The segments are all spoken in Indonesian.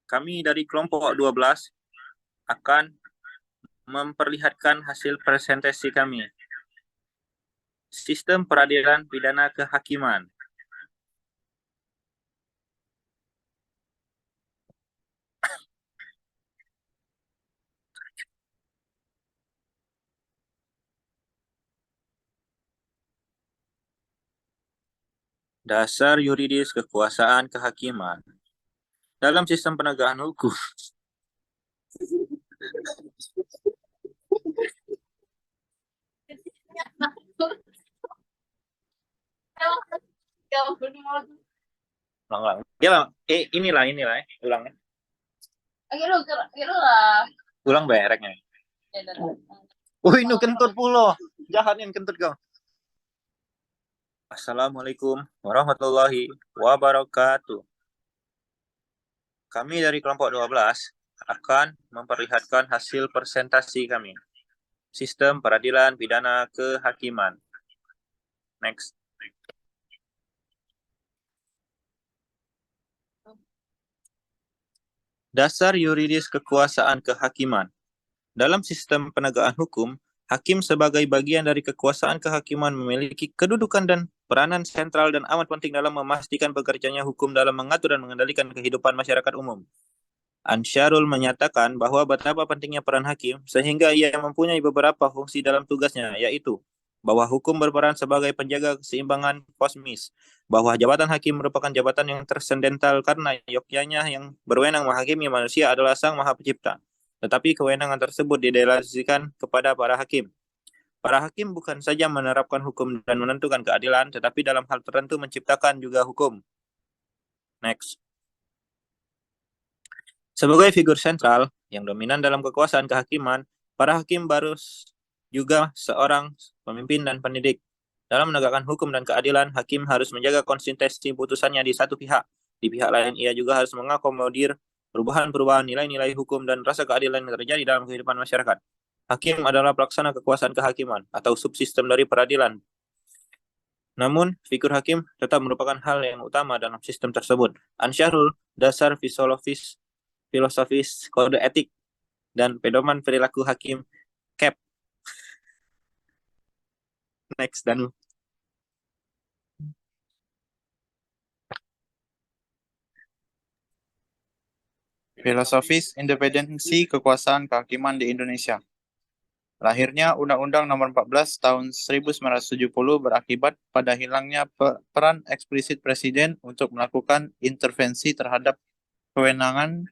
Kami dari kelompok 12 akan memperlihatkan hasil presentasi kami. Sistem peradilan pidana kehakiman. Dasar yuridis kekuasaan kehakiman. Dalam sistem penegakan hukum, ulang. Inilah, ulang. Ulang bereknya. Ini kentut pulo. Jahatin kentut kau. Assalamualaikum warahmatullahi wabarakatuh. Kami dari kelompok 12 akan memperlihatkan hasil presentasi kami. Sistem peradilan pidana kehakiman. Next. Dasar yuridis kekuasaan kehakiman. Dalam sistem penegakan hukum, hakim sebagai bagian dari kekuasaan kehakiman memiliki kedudukan dan peranan sentral dan amat penting dalam memastikan bekerjanya hukum dalam mengatur dan mengendalikan kehidupan masyarakat umum. Ansyarul menyatakan bahwa betapa pentingnya peran hakim sehingga ia mempunyai beberapa fungsi dalam tugasnya, yaitu bahwa hukum berperan sebagai penjaga keseimbangan kosmis, bahwa jabatan hakim merupakan jabatan yang tersendental karena yogyanya yang berwenang menghakimi manusia adalah Sang Maha Pencipta. Tetapi kewenangan tersebut didelegasikan kepada para hakim. Para hakim bukan saja menerapkan hukum dan menentukan keadilan, tetapi dalam hal tertentu menciptakan juga hukum. Next. Sebagai figur sentral yang dominan dalam kekuasaan kehakiman, para hakim baru juga seorang pemimpin dan pendidik. Dalam menegakkan hukum dan keadilan, hakim harus menjaga konsistensi putusannya di satu pihak. Di pihak lain, ia juga harus mengakomodir perubahan-perubahan nilai-nilai hukum dan rasa keadilan yang terjadi dalam kehidupan masyarakat. Hakim adalah pelaksana kekuasaan kehakiman atau subsistem dari peradilan. Namun, figur hakim tetap merupakan hal yang utama dalam sistem tersebut. Ansyarul, dasar filosofis kode etik dan pedoman perilaku hakim CAP. Next, Danu. Filosofis independensi kekuasaan kehakiman di Indonesia. Lahirnya Undang-Undang Nomor 14 Tahun 1970 berakibat pada hilangnya peran eksplisit Presiden untuk melakukan intervensi terhadap kewenangan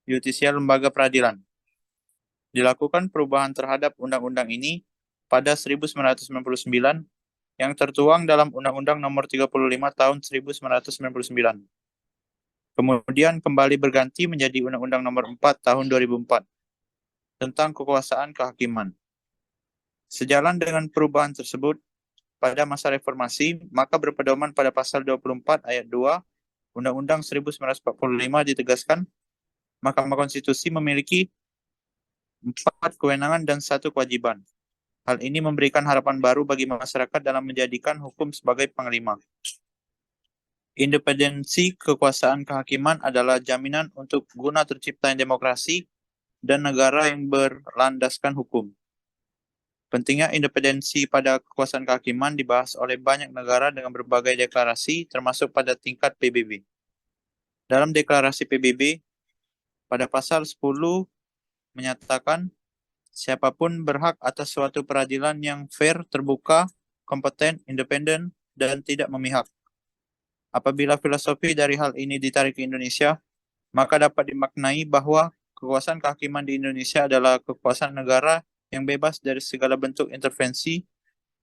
yudisial lembaga peradilan. Dilakukan perubahan terhadap undang-undang ini pada 1999 yang tertuang dalam Undang-Undang Nomor 35 Tahun 1999. Kemudian kembali berganti menjadi Undang-Undang Nomor 4 Tahun 2004 tentang kekuasaan kehakiman. Sejalan dengan perubahan tersebut, pada masa reformasi, maka berpedoman pada pasal 24 ayat 2 Undang-Undang 1945 ditegaskan, Mahkamah Konstitusi memiliki 4 kewenangan dan 1 kewajiban. Hal ini memberikan harapan baru bagi masyarakat dalam menjadikan hukum sebagai panglima. Independensi kekuasaan kehakiman adalah jaminan untuk guna terciptanya demokrasi dan negara yang berlandaskan hukum. Pentingnya independensi pada kekuasaan kehakiman dibahas oleh banyak negara dengan berbagai deklarasi, termasuk pada tingkat PBB. Dalam deklarasi PBB, pada pasal 10 menyatakan, siapapun berhak atas suatu peradilan yang fair, terbuka, kompeten, independen, dan tidak memihak. Apabila filosofi dari hal ini ditarik ke Indonesia, maka dapat dimaknai bahwa kekuasaan kehakiman di Indonesia adalah kekuasaan negara yang bebas dari segala bentuk intervensi,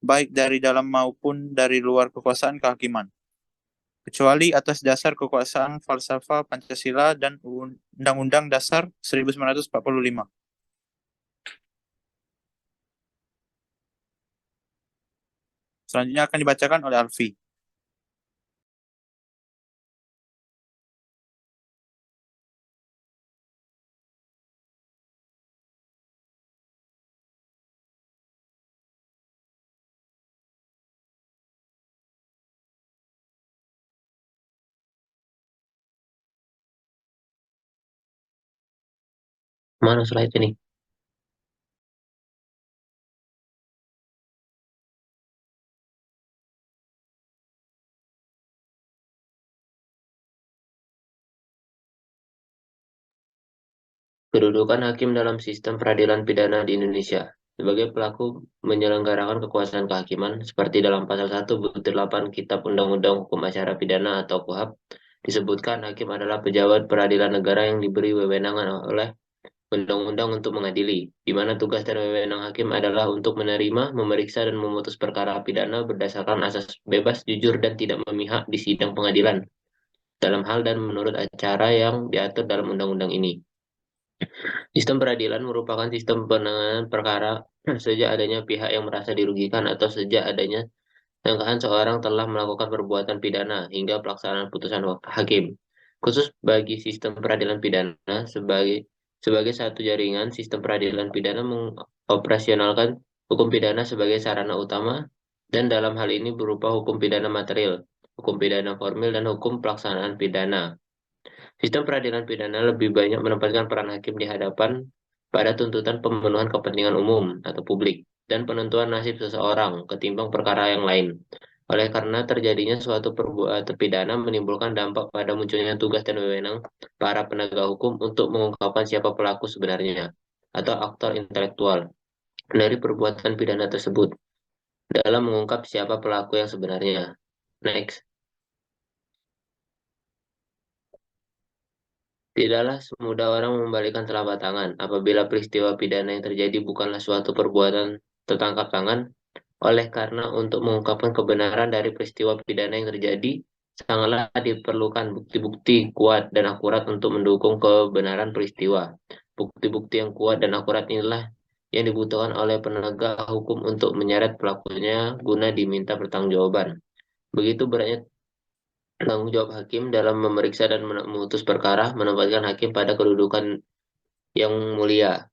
baik dari dalam maupun dari luar kekuasaan kehakiman, kecuali atas dasar kekuasaan falsafah Pancasila dan Undang-Undang Dasar 1945. Selanjutnya akan dibacakan oleh Alfi. Mana slide ini? Kedudukan hakim dalam sistem peradilan pidana di Indonesia. Sebagai pelaku menyelenggarakan kekuasaan kehakiman, seperti dalam pasal 1/8 Kitab Undang-Undang Hukum Acara Pidana atau KUHP, disebutkan hakim adalah pejabat peradilan negara yang diberi wewenangan oleh undang-undang untuk mengadili, di mana tugas dan wewenang hakim adalah untuk menerima, memeriksa, dan memutus perkara pidana berdasarkan asas bebas, jujur, dan tidak memihak di sidang pengadilan, dalam hal dan menurut acara yang diatur dalam undang-undang ini. Sistem peradilan merupakan sistem penanganan perkara sejak adanya pihak yang merasa dirugikan atau sejak adanya sangkaan seorang telah melakukan perbuatan pidana hingga pelaksanaan putusan hakim. Khusus bagi sistem peradilan pidana sebagai satu jaringan, sistem peradilan pidana mengoperasionalkan hukum pidana sebagai sarana utama dan dalam hal ini berupa hukum pidana material, hukum pidana formil, dan hukum pelaksanaan pidana. Sistem peradilan pidana lebih banyak menempatkan peran hakim di hadapan pada tuntutan pemenuhan kepentingan umum atau publik dan penentuan nasib seseorang ketimbang perkara yang lain. Oleh karena terjadinya suatu perbuatan pidana menimbulkan dampak pada munculnya tugas dan wewenang para penegak hukum untuk mengungkapkan siapa pelaku sebenarnya atau aktor intelektual dari perbuatan pidana tersebut dalam mengungkap siapa pelaku yang sebenarnya. Next. Tidaklah semudah orang membalikan telapak tangan apabila peristiwa pidana yang terjadi bukanlah suatu perbuatan tertangkap tangan. Oleh karena untuk mengungkapkan kebenaran dari peristiwa pidana yang terjadi, sangatlah diperlukan bukti-bukti kuat dan akurat untuk mendukung kebenaran peristiwa. Bukti-bukti yang kuat dan akurat inilah yang dibutuhkan oleh penegak hukum untuk menyeret pelakunya guna diminta pertanggungjawaban. Begitu beratnya tanggung jawab hakim dalam memeriksa dan memutus perkara menempatkan hakim pada kedudukan yang mulia.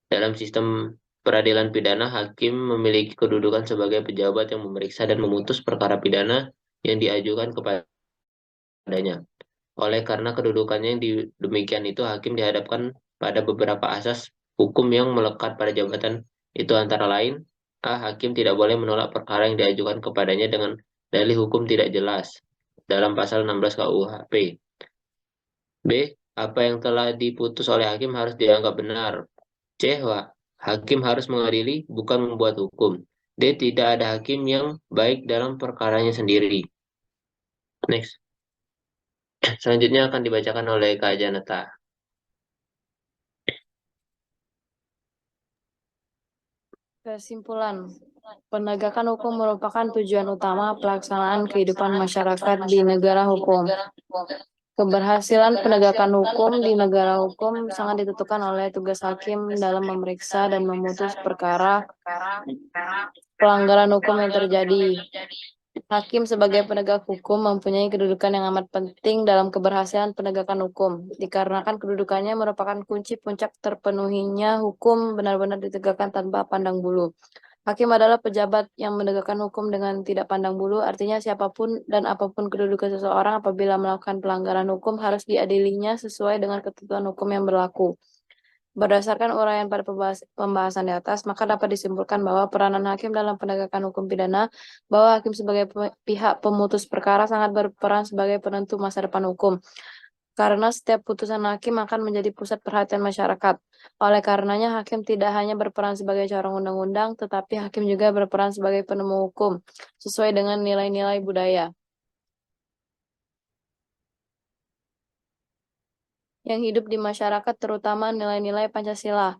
Dalam sistem peradilan pidana, hakim memiliki kedudukan sebagai pejabat yang memeriksa dan memutus perkara pidana yang diajukan kepadanya. Oleh karena kedudukannya yang demikian itu, hakim dihadapkan pada beberapa asas hukum yang melekat pada jabatan itu antara lain, A. Hakim tidak boleh menolak perkara yang diajukan kepadanya dengan dalih hukum tidak jelas dalam pasal 16 KUHP. B. Apa yang telah diputus oleh hakim harus dianggap benar. C. Hakim harus mengadili, bukan membuat hukum. D. Tidak ada hakim yang baik dalam perkaranya sendiri. Next. Selanjutnya akan dibacakan oleh Kak Janeta. Kesimpulan, penegakan hukum merupakan tujuan utama pelaksanaan kehidupan masyarakat di negara hukum. Keberhasilan penegakan hukum di negara hukum sangat ditentukan oleh tugas hakim dalam memeriksa dan memutus perkara pelanggaran hukum yang terjadi. Hakim sebagai penegak hukum mempunyai kedudukan yang amat penting dalam keberhasilan penegakan hukum, dikarenakan kedudukannya merupakan kunci puncak terpenuhinya hukum benar-benar ditegakkan tanpa pandang bulu. Hakim adalah pejabat yang menegakkan hukum dengan tidak pandang bulu, artinya siapapun dan apapun kedudukan seseorang apabila melakukan pelanggaran hukum harus diadilinya sesuai dengan ketentuan hukum yang berlaku. Berdasarkan uraian pada pembahasan di atas, maka dapat disimpulkan bahwa peranan hakim dalam penegakan hukum pidana, bahwa hakim sebagai pihak pemutus perkara sangat berperan sebagai penentu masa depan hukum. Karena setiap putusan hakim akan menjadi pusat perhatian masyarakat. Oleh karenanya, hakim tidak hanya berperan sebagai corong undang-undang, tetapi hakim juga berperan sebagai penemu hukum, sesuai dengan nilai-nilai budaya yang hidup di masyarakat, terutama nilai-nilai Pancasila.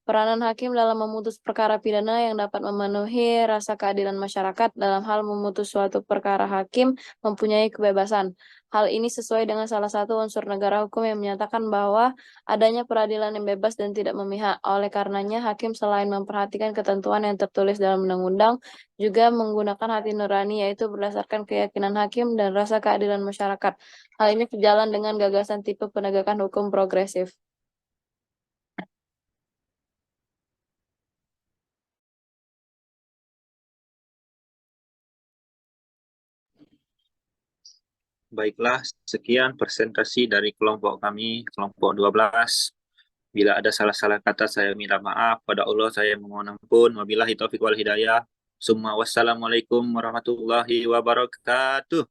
Peranan hakim dalam memutus perkara pidana yang dapat memenuhi rasa keadilan masyarakat dalam hal memutus suatu perkara hakim mempunyai kebebasan. Hal ini sesuai dengan salah satu unsur negara hukum yang menyatakan bahwa adanya peradilan yang bebas dan tidak memihak. Oleh karenanya, hakim selain memperhatikan ketentuan yang tertulis dalam undang-undang, juga menggunakan hati nurani, yaitu berdasarkan keyakinan hakim dan rasa keadilan masyarakat. Hal ini sejalan dengan gagasan tipe penegakan hukum progresif. Baiklah, sekian presentasi dari kelompok kami, kelompok 12. Bila ada salah-salah kata saya minta maaf. Pada Allah saya memohon ampun. Wabillahi taufiq wal hidayah. Summa wassalamualaikum warahmatullahi wabarakatuh.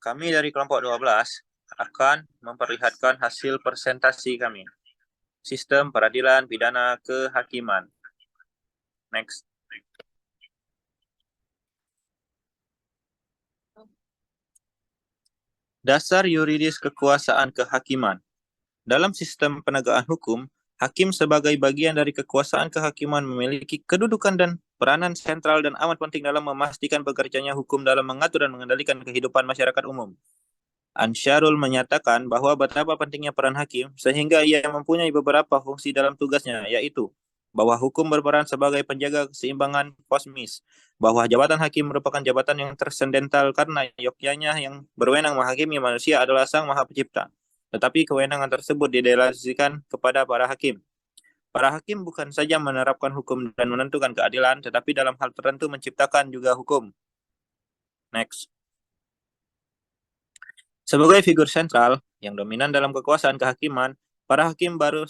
Kami dari kelompok 12 akan memperlihatkan hasil presentasi kami. Sistem peradilan pidana kehakiman. Next. Dasar yuridis kekuasaan kehakiman. Dalam sistem penegakan hukum, hakim sebagai bagian dari kekuasaan kehakiman memiliki kedudukan dan peranan sentral dan amat penting dalam memastikan bekerjanya hukum dalam mengatur dan mengendalikan kehidupan masyarakat umum. Ansyarul menyatakan bahwa betapa pentingnya peran hakim sehingga ia mempunyai beberapa fungsi dalam tugasnya, yaitu bahwa hukum berperan sebagai penjaga keseimbangan kosmis, bahwa jabatan hakim merupakan jabatan yang tersendental karena yogyanya yang berwenang menghakimi manusia adalah Sang Maha Pencipta. Tetapi kewenangan tersebut didelegasikan kepada para hakim. Para hakim bukan saja menerapkan hukum dan menentukan keadilan, tetapi dalam hal tertentu menciptakan juga hukum. Next. Sebagai figur sentral yang dominan dalam kekuasaan kehakiman, para hakim baru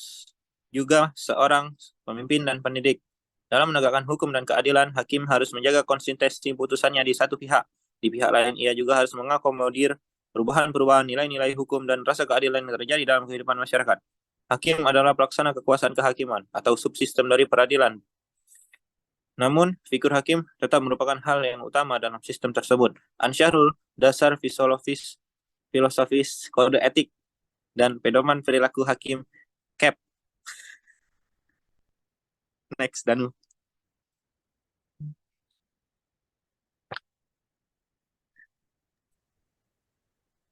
juga seorang pemimpin dan pendidik. Dalam menegakkan hukum dan keadilan, hakim harus menjaga konsistensi putusannya di satu pihak. Di pihak lain, ia juga harus mengakomodir perubahan-perubahan nilai-nilai hukum dan rasa keadilan yang terjadi dalam kehidupan masyarakat. Hakim adalah pelaksana kekuasaan kehakiman atau subsistem dari peradilan. Namun, figur hakim tetap merupakan hal yang utama dalam sistem tersebut. Ansyarul, dasar filosofis kode etik dan pedoman perilaku hakim CAP. Next, Danu.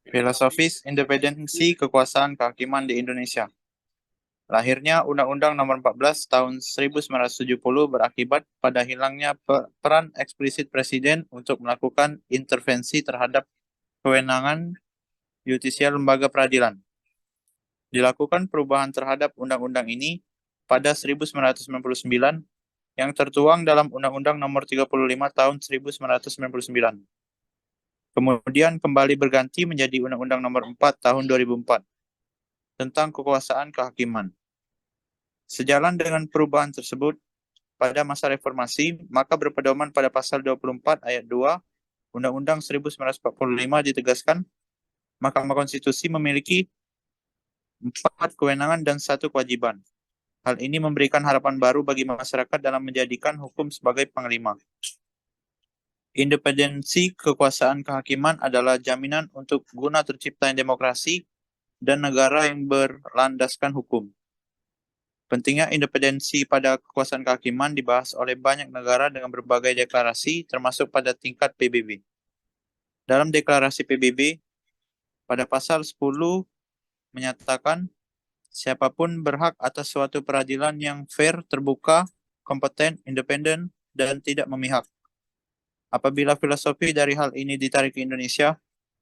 Filosofis independensi kekuasaan kehakiman di Indonesia. Lahirnya Undang-Undang Nomor 14 Tahun 1970 berakibat pada hilangnya peran eksplisit Presiden untuk melakukan intervensi terhadap kewenangan yudisial lembaga peradilan. Dilakukan perubahan terhadap undang-undang ini pada 1999 yang tertuang dalam Undang-Undang Nomor 35 Tahun 1999. Kemudian kembali berganti menjadi Undang-Undang Nomor 4 Tahun 2004 tentang kekuasaan kehakiman. Sejalan dengan perubahan tersebut, pada masa reformasi, maka berpedoman pada pasal 24 ayat 2 Undang-Undang 1945 ditegaskan, Mahkamah Konstitusi memiliki 4 kewenangan dan 1 kewajiban. Hal ini memberikan harapan baru bagi masyarakat dalam menjadikan hukum sebagai panglima. Independensi kekuasaan kehakiman adalah jaminan untuk guna terciptanya demokrasi dan negara yang berlandaskan hukum. Pentingnya independensi pada kekuasaan kehakiman dibahas oleh banyak negara dengan berbagai deklarasi, termasuk pada tingkat PBB. Dalam deklarasi PBB, pada pasal 10 menyatakan, siapapun berhak atas suatu peradilan yang fair, terbuka, kompeten, independen, dan tidak memihak. Apabila filosofi dari hal ini ditarik ke Indonesia,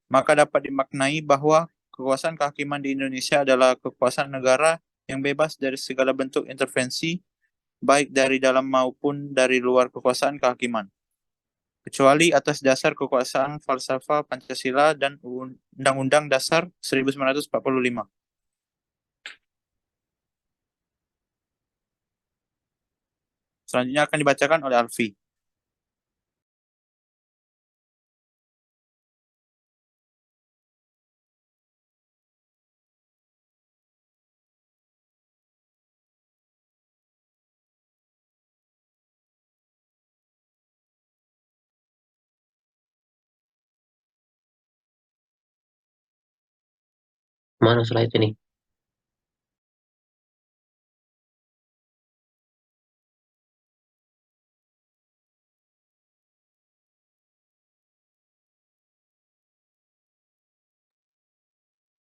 maka dapat dimaknai bahwa kekuasaan kehakiman di Indonesia adalah kekuasaan negara yang bebas dari segala bentuk intervensi, baik dari dalam maupun dari luar kekuasaan kehakiman, kecuali atas dasar kekuasaan falsafah Pancasila dan Undang-Undang Dasar 1945. Selanjutnya akan dibacakan oleh Alfi. Mana slide ini?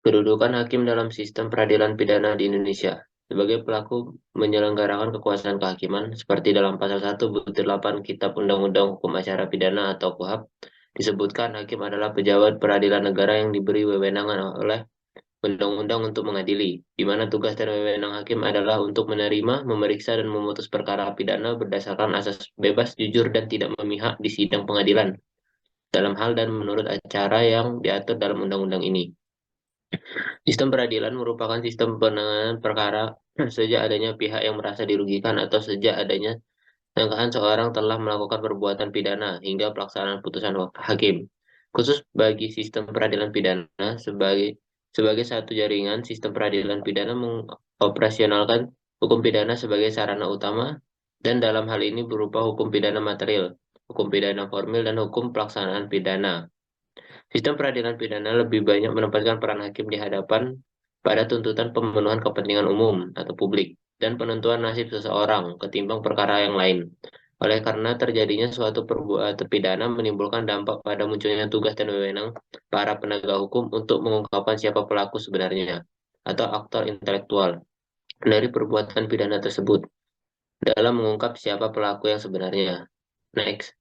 Kedudukan hakim dalam sistem peradilan pidana di Indonesia. Sebagai pelaku menyelenggarakan kekuasaan kehakiman, seperti dalam pasal 1 butir 8 Kitab Undang-Undang Hukum Acara Pidana atau KUHAP, disebutkan hakim adalah pejabat peradilan negara yang diberi wewenangan oleh undang-undang untuk mengadili, di mana tugas dan wewenang hakim adalah untuk menerima, memeriksa, dan memutus perkara pidana berdasarkan asas bebas, jujur, dan tidak memihak di sidang pengadilan. dalam hal dan menurut acara yang diatur dalam undang-undang ini. Sistem peradilan merupakan sistem penanganan perkara sejak adanya pihak yang merasa dirugikan atau sejak adanya sangkaan seorang telah melakukan perbuatan pidana hingga pelaksanaan putusan hakim. Khusus bagi sistem peradilan pidana sebagai satu jaringan, sistem peradilan pidana mengoperasionalkan hukum pidana sebagai sarana utama dan dalam hal ini berupa hukum pidana material, hukum pidana formil, dan hukum pelaksanaan pidana. Sistem peradilan pidana lebih banyak menempatkan peran hakim di hadapan pada tuntutan pemenuhan kepentingan umum atau publik dan penentuan nasib seseorang ketimbang perkara yang lain. Oleh karena terjadinya suatu perbuatan pidana menimbulkan dampak pada munculnya tugas dan wewenang para penegak hukum untuk mengungkapkan siapa pelaku sebenarnya atau aktor intelektual dari perbuatan pidana tersebut dalam mengungkap siapa pelaku yang sebenarnya. Next.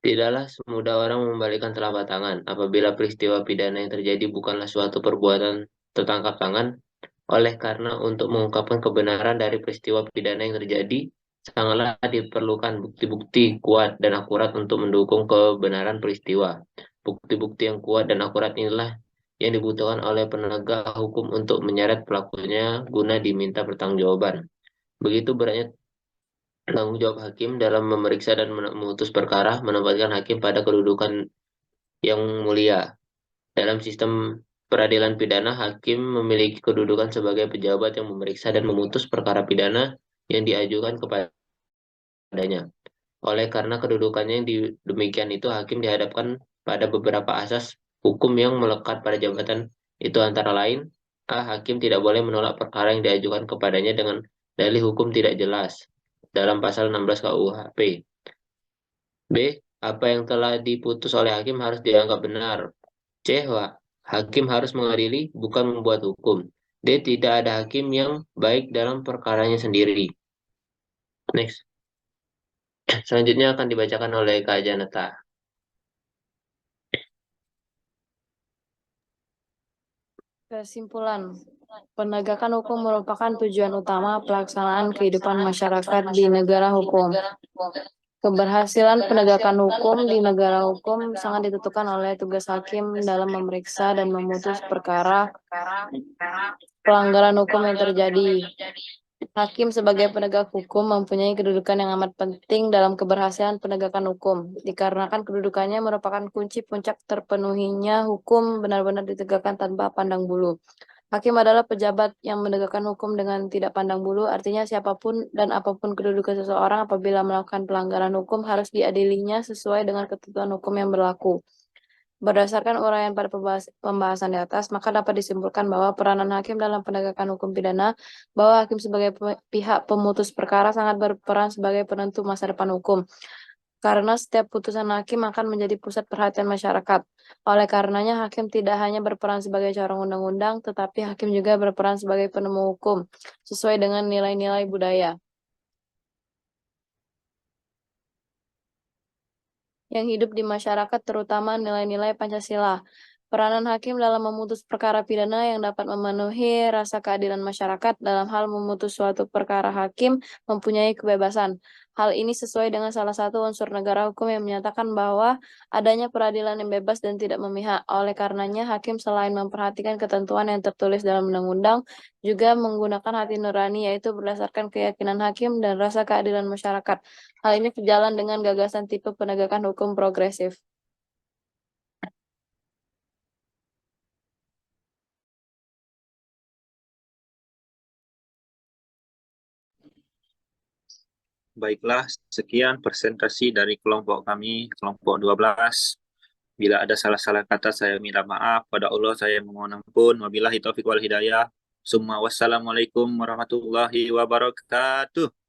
Tidaklah semudah orang membalikkan telapak tangan apabila peristiwa pidana yang terjadi bukanlah suatu perbuatan tertangkap tangan. Oleh karena untuk mengungkapkan kebenaran dari peristiwa pidana yang terjadi, sangatlah diperlukan bukti-bukti kuat dan akurat untuk mendukung kebenaran peristiwa. Bukti-bukti yang kuat dan akurat inilah yang dibutuhkan oleh penegak hukum untuk menyeret pelakunya guna diminta pertanggungjawaban. Begitu beratnya tanggung jawab hakim dalam memeriksa dan memutus perkara menempatkan hakim pada kedudukan yang mulia. Dalam sistem peradilan pidana, hakim memiliki kedudukan sebagai pejabat yang memeriksa dan memutus perkara pidana yang diajukan kepadanya. Oleh karena kedudukannya yang demikian itu, hakim dihadapkan pada beberapa asas hukum yang melekat pada jabatan itu antara lain, A. Hakim tidak boleh menolak perkara yang diajukan kepadanya dengan dalih hukum tidak jelas dalam pasal 16 KUHP. B. Apa yang telah diputus oleh hakim harus dianggap benar. C. Hakim harus mengadili, bukan membuat hukum. D. Tidak ada hakim yang baik dalam perkaranya sendiri. Next. Selanjutnya akan dibacakan oleh Kak Janeta. Kesimpulan, penegakan hukum merupakan tujuan utama pelaksanaan kehidupan masyarakat di negara hukum. Keberhasilan penegakan hukum di negara hukum sangat ditentukan oleh tugas hakim dalam memeriksa dan memutus perkara pelanggaran hukum yang terjadi. Hakim sebagai penegak hukum mempunyai kedudukan yang amat penting dalam keberhasilan penegakan hukum, dikarenakan kedudukannya merupakan kunci puncak terpenuhinya hukum benar-benar ditegakkan tanpa pandang bulu. Hakim adalah pejabat yang menegakkan hukum dengan tidak pandang bulu, artinya siapapun dan apapun kedudukan seseorang apabila melakukan pelanggaran hukum harus diadilinya sesuai dengan ketentuan hukum yang berlaku. Berdasarkan uraian pada pembahasan di atas, maka dapat disimpulkan bahwa peranan hakim dalam penegakan hukum pidana, bahwa hakim sebagai pihak pemutus perkara sangat berperan sebagai penentu masa depan hukum. Karena setiap putusan hakim akan menjadi pusat perhatian masyarakat. Oleh karenanya, hakim tidak hanya berperan sebagai corong undang-undang, tetapi hakim juga berperan sebagai penemu hukum, sesuai dengan nilai-nilai budaya yang hidup di masyarakat, terutama nilai-nilai Pancasila. Peranan hakim dalam memutus perkara pidana yang dapat memenuhi rasa keadilan masyarakat dalam hal memutus suatu perkara hakim mempunyai kebebasan. Hal ini sesuai dengan salah satu unsur negara hukum yang menyatakan bahwa adanya peradilan yang bebas dan tidak memihak. Oleh karenanya, hakim selain memperhatikan ketentuan yang tertulis dalam undang-undang, juga menggunakan hati nurani, yaitu berdasarkan keyakinan hakim dan rasa keadilan masyarakat. Hal ini sejalan dengan gagasan tipe penegakan hukum progresif. Baiklah, sekian presentasi dari kelompok kami, kelompok 12. Bila ada salah-salah kata, saya minta maaf. Pada Allah saya memohon ampun. Wabillahi taufiq wal hidayah. Summa wassalamualaikum warahmatullahi wabarakatuh.